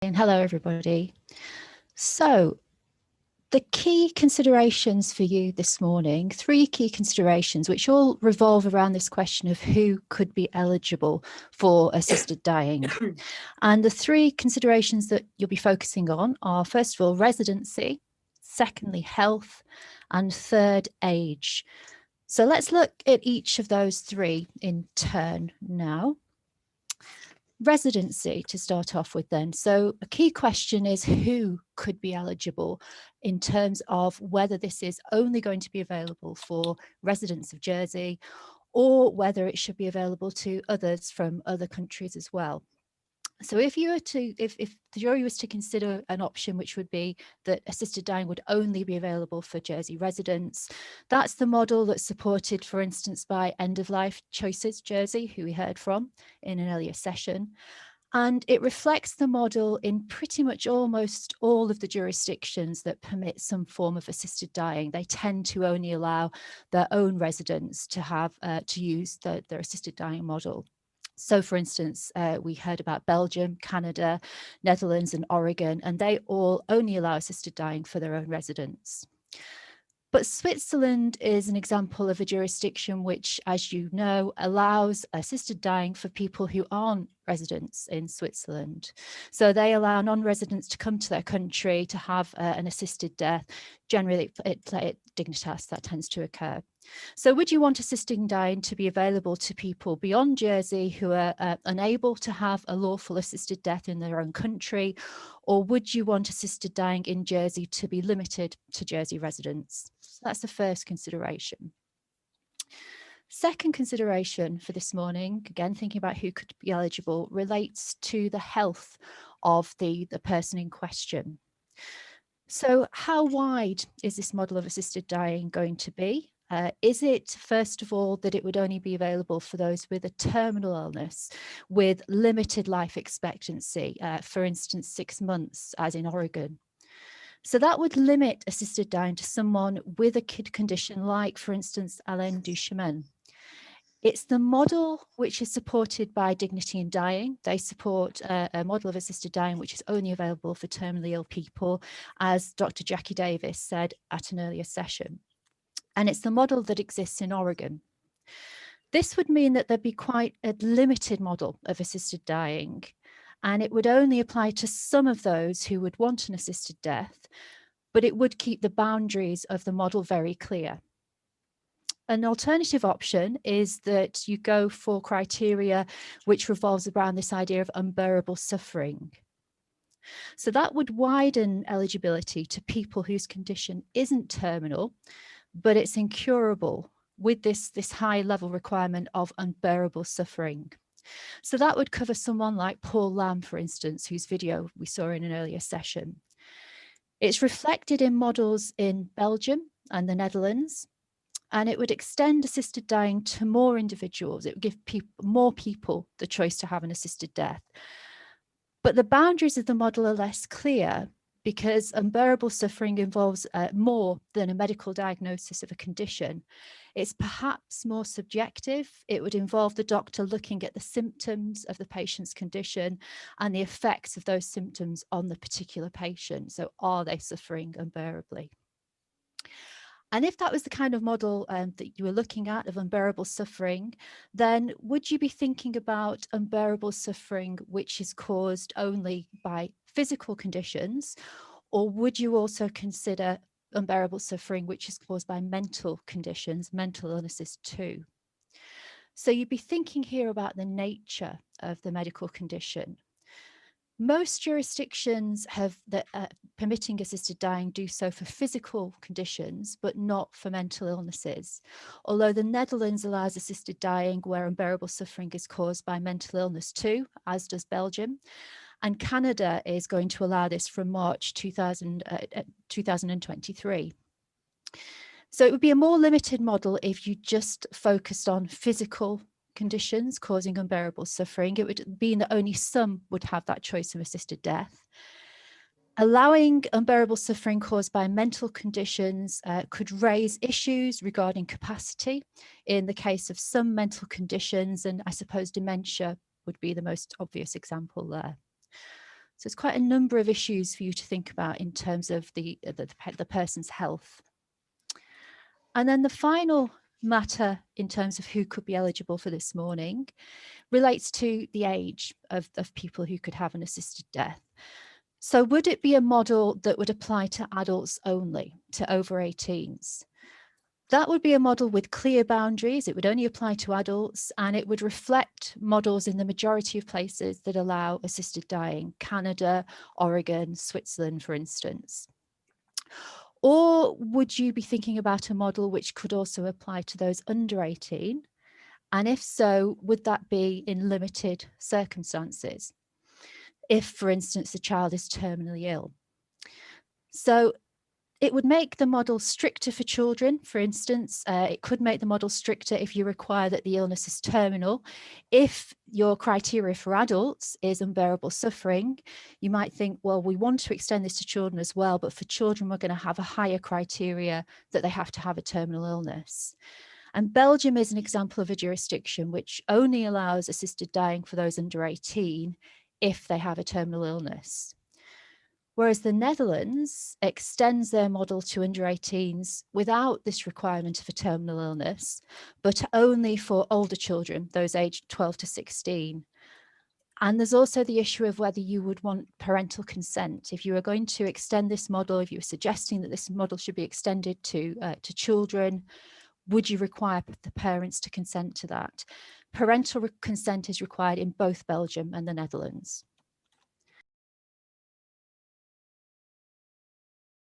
And hello, everybody. So the key considerations for you this morning, 3 key considerations, which all revolve around this question of who could be eligible for assisted dying. And the 3 considerations that you'll be focusing on are, first of all, residency, secondly, health, and third, age. So let's look at each of those 3 in turn now. Residency to start off with then. So a key question is who could be eligible in terms of whether this is only going to be available for residents of Jersey or whether it should be available to others from other countries as well. So if you were to, if the jury was to consider an option which would be that assisted dying would only be available for Jersey residents, that's the model that's supported, for instance, by End of Life Choices Jersey, who we heard from in an earlier session. And it reflects the model in pretty much almost all of the jurisdictions that permit some form of assisted dying. They tend to only allow their own residents to have to use their assisted dying model. So, for instance, we heard about Belgium, Canada, Netherlands, and Oregon, and they all only allow assisted dying for their own residents. But Switzerland is an example of a jurisdiction which, as you know, allows assisted dying for people who aren't residents in Switzerland. So they allow non-residents to come to their country to have an assisted death. Generally, at Dignitas, that tends to occur. So would you want assisted dying to be available to people beyond Jersey who are unable to have a lawful assisted death in their own country? Or would you want assisted dying in Jersey to be limited to Jersey residents? So that's the first consideration. Second consideration for this morning, again, thinking about who could be eligible, relates to the health of the person in question. So how wide is this model of assisted dying going to be? Is it, first of all, that it would only be available for those with a terminal illness with limited life expectancy, for instance, 6 months, as in Oregon? So that would limit assisted dying to someone with a condition like, for instance, Alain Duchemin. It's the model which is supported by Dignity in Dying. They support a model of assisted dying which is only available for terminally ill people, as Dr. Jackie Davis said at an earlier session. And it's the model that exists in Oregon. This would mean that there'd be quite a limited model of assisted dying, and it would only apply to some of those who would want an assisted death, but it would keep the boundaries of the model very clear. An alternative option is that you go for criteria which revolves around this idea of unbearable suffering. So that would widen eligibility to people whose condition isn't terminal, but it's incurable with this high level requirement of unbearable suffering. So that would cover someone like Paul Lamb, for instance, whose video we saw in an earlier session. It's reflected in models in Belgium and the Netherlands, and it would extend assisted dying to more individuals. It would give more people the choice to have an assisted death. But the boundaries of the model are less clear because unbearable suffering involves more than a medical diagnosis of a condition. It's perhaps more subjective. It would involve the doctor looking at the symptoms of the patient's condition and the effects of those symptoms on the particular patient. So are they suffering unbearably? And if that was the kind of model that you were looking at of unbearable suffering, then would you be thinking about unbearable suffering which is caused only by physical conditions, or would you also consider unbearable suffering which is caused by mental conditions, mental illnesses too? So you'd be thinking here about the nature of the medical condition. Most jurisdictions have permitting assisted dying do so for physical conditions, but not for mental illnesses. Although the Netherlands allows assisted dying where unbearable suffering is caused by mental illness too, as does Belgium. And Canada is going to allow this from March 2023. So it would be a more limited model if you just focused on physical conditions causing unbearable suffering. It would mean that only some would have that choice of assisted death. Allowing unbearable suffering caused by mental conditions could raise issues regarding capacity in the case of some mental conditions, and I suppose dementia would be the most obvious example there. So it's quite a number of issues for you to think about in terms of the person's health. And then the final matter in terms of who could be eligible for this morning relates to the age of people who could have an assisted death. So would it be a model that would apply to adults only, to over 18s? That would be a model with clear boundaries. It would only apply to adults, and it would reflect models in the majority of places that allow assisted dying, Canada, Oregon, Switzerland, for instance. Or would you be thinking about a model which could also apply to those under 18? And if so, would that be in limited circumstances? If, for instance, the child is terminally ill. So it would make the model stricter for children, for instance. It could make the model stricter if you require that the illness is terminal. If your criteria for adults is unbearable suffering, you might think, well, we want to extend this to children as well, but for children, we're going to have a higher criteria that they have to have a terminal illness. And Belgium is an example of a jurisdiction which only allows assisted dying for those under 18 if they have a terminal illness. Whereas the Netherlands extends their model to under 18s without this requirement of a terminal illness, but only for older children, those aged 12 to 16. And there's also the issue of whether you would want parental consent. If you are going to extend this model, if you were suggesting that this model should be extended to children, would you require the parents to consent to that? Parental consent is required in both Belgium and the Netherlands.